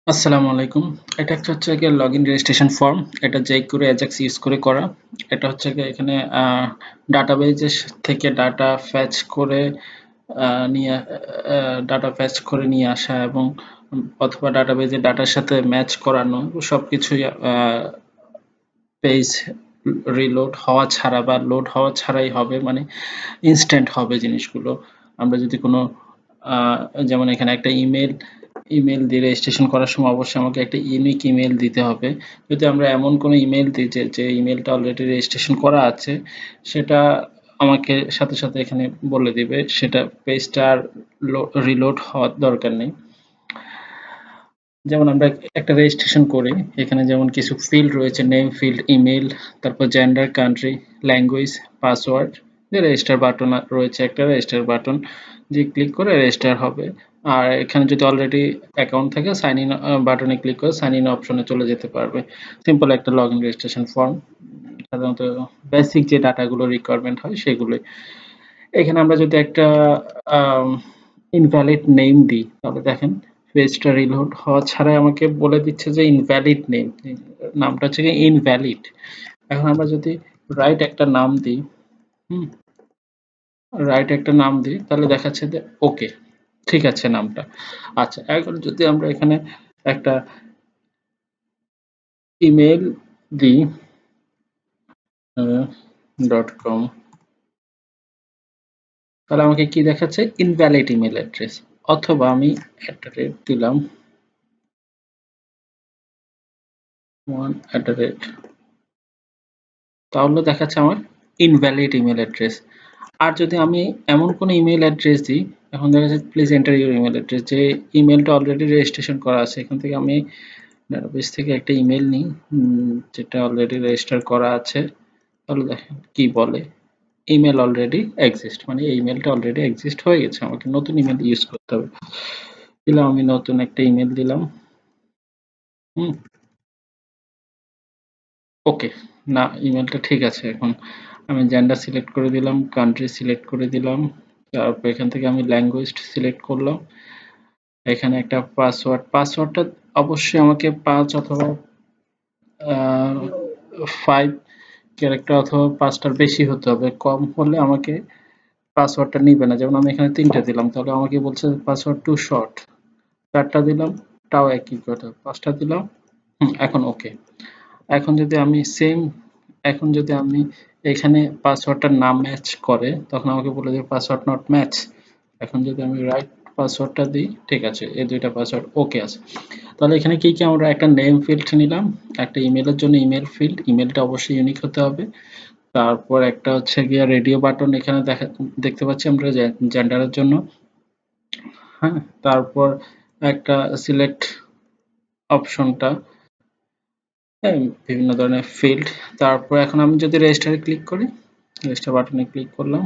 আসসালামু আলাইকুম। এটা একটা হচ্ছে গিয়ে লগইন রেজিস্ট্রেশন ফর্ম। এটা jQuery Ajax ইউজ করে করা। এটা হচ্ছে গিয়ে এখানে ডাটাবেজেস থেকে ডাটা ফেচ করে আ নিয়ে আ ডাটা ফেচ করে নিয়ে আসা এবং অথবা ডাটাবেজের ডাটার সাথে ম্যাচ করানো সবকিছুই পেজ রিলোড হওয়া ছাড়া বা লোড হওয়া ছাড়াই হবে, মানে ইনস্ট্যান্ট হবে জিনিসগুলো। আমরা যদি কোনো আ যেমন এখানে একটা ইমেইল দিয়ে রেজিস্ট্রেশন করার সময় অবশ্যই আমাকে একটা ইউনিক ইমেইল দিতে হবে। যদি আমরা এমন কোনো ইমেইল দিই যে ইমেইলটা অলরেডি রেজিস্ট্রেশন করা আছে, সেটা আমাকে সাথে, সাথে এখানে বলে দিবে। সেটা পেজটা আর রিলোড হওয়ার দরকার নেই। যেমন আমরা একটা রেজিস্ট্রেশন করি, এখানে যেমন কিছু ফিল্ড রয়েছে, নেম ফিল্ড, ইমেইল, তারপর gender, country, language, password, register button রয়েছে, একটা রেজিস্টার বাটন দিয়ে ক্লিক করে রেজিস্টার হবে। আর এখানে যদি অলরেডি অ্যাকাউন্ট থাকে সাইন ইন বাটনে ক্লিক করে সাইন ইন অপশনে চলে যেতে পারবে। সিম্পল একটা লগ ইন রেজিস্ট্রেশন ফর্ম। সাধারণত বেসিক যে ডাটাগুলো রিকোয়ারমেন্ট হয় সেগুলোই। এখানে আমরা যদি একটা ইনভ্যালিড নেম দিই, তাহলে দেখেন পেজটা রিলোড হওয়া ছাড়াই আমাকে বলে দিচ্ছে যে ইনভ্যালিড নেম, নামটা হচ্ছে গিয়ে ইনভ্যালিড। এখন আমরা যদি রাইট একটা নাম দিই, হুম, রাইট একটা নাম দিই, তাহলে দেখাচ্ছে যে ওকে, ঠিক আছে নামটা। আচ্ছা, এখন যদি আমরা এখানে একটা ইমেল দিই .com, তাহলে আমাকে কি দেখাচ্ছে? Invalid email address. অথবা আমি দিলাম 1 তাহলে দেখাচ্ছে আমার ইনভ্যালিড ইমেল অ্যাড্রেস। আর যদি আমি এমন কোনো ইমেল অ্যাড্রেস দিই, এখন দেখা যাচ্ছে please enter your email address, যে ইমেলটা অলরেডি রেজিস্ট্রেশন করা আছে। এখান থেকে আমি ডাটাবেস থেকে একটা ইমেল নিই যেটা অলরেডি রেজিস্টার করা আছে। তাহলে দেখেন কি বলে, ইমেল অলরেডি এক্সিস্ট, মানে এই ইমেলটা অলরেডি এক্সিস্ট হয়ে গেছে, আমাকে নতুন ইমেল ইউজ করতে হবে। দিলাম, আমি নতুন একটা ইমেল দিলাম। হুম, ওকে, না ইমেলটা ঠিক আছে। এখন আমি জেন্ডার সিলেক্ট করে দিলাম, কান্ট্রি সিলেক্ট করে দিলাম, তারপর এখান থেকে আমি ল্যাঙ্গুয়েজ সিলেক্ট করলাম। এখানে একটা পাসওয়ার্ডটা অবশ্যই আমাকে 5 অথবা 5 ক্যারেক্টার অথবা 5টার বেশি হতে হবে। কম হলে আমাকে পাসওয়ার্ডটা নিবে না। যেমন আমি এখানে 3টা দিলাম, তাহলে আমাকে বলছে পাসওয়ার্ড টু শর্ট। 4টা দিলাম, তাও একই কথা। 5টা দিলাম, এখন ওকে। এখন যদি আমি সেম এখন যদি আমি এখানে পাসওয়ার্ডটা না ম্যাচ করে, তখন আমাকে বলে দেবে পাসওয়ার্ড নট ম্যাচ। এখন যদি আমি রাইট পাসওয়ার্ডটা দিই, ঠিক আছে, এই 2টা পাসওয়ার্ড ওকে আছে। তাহলে এখানে কি কি আমরা একটা নেম ফিল্ড নিলাম, একটা ইমেলের জন্য ইমেল ফিল্ড, ইমেলটা অবশ্যই ইউনিক হতে হবে। তারপর একটা হচ্ছে গিয়ে রেডিও বাটন এখানে দেখতে পাচ্ছি আমরা জেন্ডারের জন্য। হ্যাঁ, তারপর একটা সিলেক্ট অপশনটা, হ্যাঁ, বিভিন্ন ধরনের ফিল্ড। তারপর এখন আমি যদি রেজিস্টারে ক্লিক করি, রেজিস্টার বাটনে ক্লিক করলাম,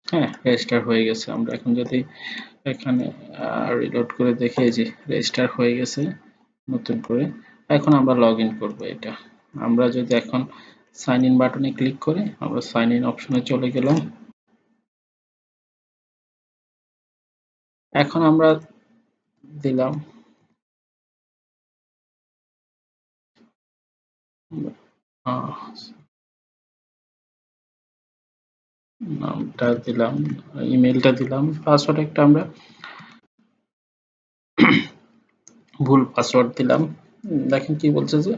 হ্যাঁ, রেজিস্টার হয়ে গেছে। আমরা এখন যদি এখানে রিলোড করে দেখি, এই যে রেজিস্টার হয়ে গেছে নতুন করে। এখন আমরা লগ ইন করবো এটা। আমরা যদি এখন সাইন ইন বাটনে ক্লিক করি, আমরা সাইন ইন অপশনে চলে গেলাম। এখন আমরা দিলাম আহ, নামটা দিলাম, ইমেলটা দিলাম, পাসওয়ার্ড একটা আমরা ভুল পাসওয়ার্ড দিলাম। দেখেন কি বলছে যে,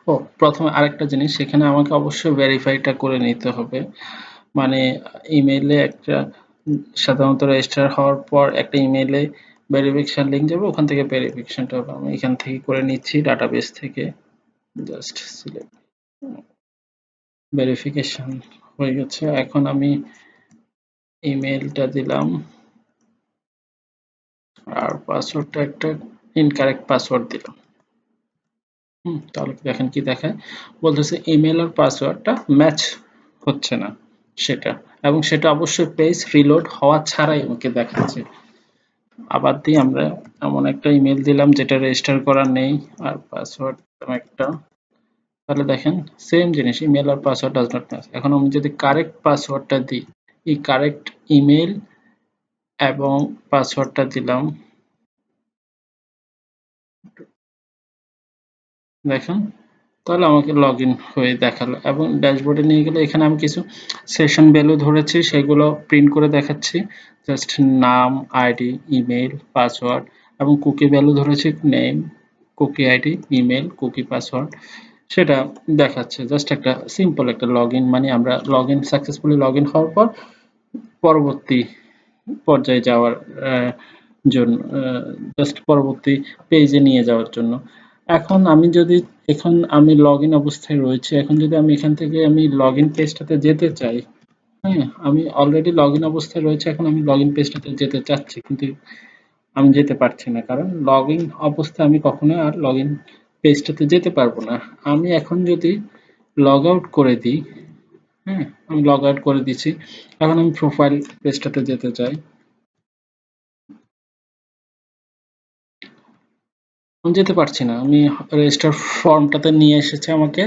ও প্রথমে আরেকটা জিনিস, সেখানে আমাকে অবশ্যই ভেরিফাইটা করে নিতে হবে। মানে ইমেইলে একটা সাধারণত রেজিস্টার হওয়ার পর একটা ইমেইলে ভেরিফিকেশন লিঙ্ক যাবে, ওখান থেকে ভেরিফিকেশনটা হবে। আমি এখান থেকে করে নিচ্ছি ডাটাবেস থেকে। জাস্ট সিলেক্ট, ভেরিফিকেশন হয়ে গেছে। এখন আমি ইমেইলটা দিলাম আর পাসওয়ার্ডটা একটা ইনকারেক্ট পাসওয়ার্ড দিলাম। তাহলে দেখেন কি দেখায়, বলতেছে ইমেল আর পাসওয়ার্ডটা ম্যাচ হচ্ছে না সেটা, এবং সেটা অবশ্যই পেজ রিলোড হওয়া ছাড়াই আমাকে দেখাচ্ছে। আবার দিই, আমরা এমন একটা ইমেল দিলাম যেটা রেজিস্টার করা নেই, আর পাসওয়ার্ড একটা, তাহলে দেখেন সেম জিনিস, ইমেল আর পাসওয়ার্ড ডাজ নট ম্যাচ। এখন আমি যদি কারেক্ট পাসওয়ার্ডটা দিই, এই কারেক্ট ইমেল এবং পাসওয়ার্ডটা দিলাম, দেখেন, তাহলে আমাকে লগ ইন হয়ে দেখালো এবং ড্যাশবোর্ডে নিয়ে গেলে এখানে আমি কিছু সেশন ভ্যালু ধরেছি সেগুলো প্রিন্ট করে দেখাচ্ছি। জাস্ট নাম, আইডি, ইমেইল, পাসওয়ার্ড এবং কুকি ভ্যালু ধরেছি name, cookie ID, email, cookie password সেটা দেখাচ্ছে। জাস্ট একটা সিম্পল একটা লগ ইন, মানে আমরা log in successfully log in হওয়ার পর পরবর্তী পর্যায়ে যাওয়ার জন্য, জাস্ট পরবর্তী পেজে নিয়ে যাওয়ার জন্য। এখন আমি যদি, এখন আমি লগ ইন অবস্থায় রয়েছে, এখন যদি আমি এখান থেকে আমি লগ ইন পেজটাতে যেতে চাই, হ্যাঁ আমি অলরেডি লগ ইন অবস্থায় রয়েছে, এখন আমি লগ ইন পেজটাতে যেতে চাচ্ছি কিন্তু আমি যেতে পারছি না, কারণ লগ ইন অবস্থায় আমি কখনো আর লগ ইন পেজটাতে যেতে পারবো না। আমি এখন যদি লগ আউট করে দিই, হ্যাঁ আমি লগ আউট করে দিচ্ছি, এখন আমি প্রোফাইল পেজটাতে যেতে চাই, আমি যেতে পারছি না। আমি রেজিস্টার ফর্মটাতে নিয়ে এসেছে আমাকে,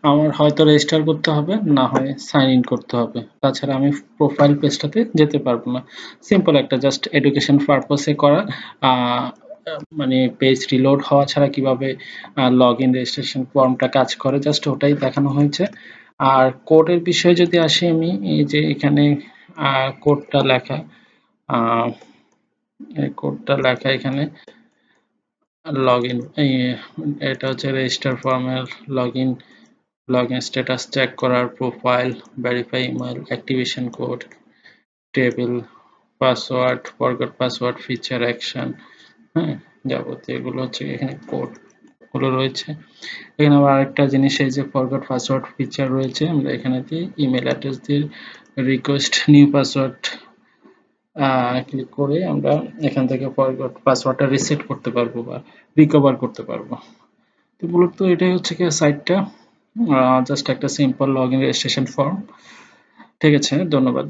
আমার হয়তো রেজিস্টার করতে হবে, না হয় সাইন ইন করতে হবে, তাছাড়া আমি প্রোফাইল পেজটাতে যেতে পারবো না। সিম্পল একটা জাস্ট এডুকেশন পারপসে করা, আহ, মানে পেজ রিলোড হওয়া ছাড়া কিভাবে লগ ইন রেজিস্ট্রেশন ফর্মটা কাজ করে জাস্ট ওটাই দেখানো হয়েছে। আর কোডের বিষয়ে যদি আসি, আমি এই যে এখানে কোডটা লেখা, আহ, এই কোডটা লেখা এখানে লগ ইন, এটা হচ্ছে রেজিস্টার ফর্মের লগ ইন স্ট্যাটাস চেক করার, profile verify, email activation code, table, password, forgot password, feature action, হ্যাঁ যাবতীয় এগুলো হচ্ছে এখানে কোড গুলো রয়েছে। এখানে আবার আরেকটা জিনিস, এই যে ফরগট পাসওয়ার্ড ফিচার রয়েছে, আমরা এখানে দিয়ে ইমেল অ্যাড্রেস দিয়ে রিকোয়েস্ট নিউ পাসওয়ার্ড ক্লিক করে আমরা এখান থেকে ফরগট পাসওয়ার্ডটা রিসেট করতে পারবো বা রিকভার করতে পারবো। তো মূলত এটাই হচ্ছে কি সাইটটা, জাস্ট একটা simple log in registration form. ঠিক আছে, ধন্যবাদ।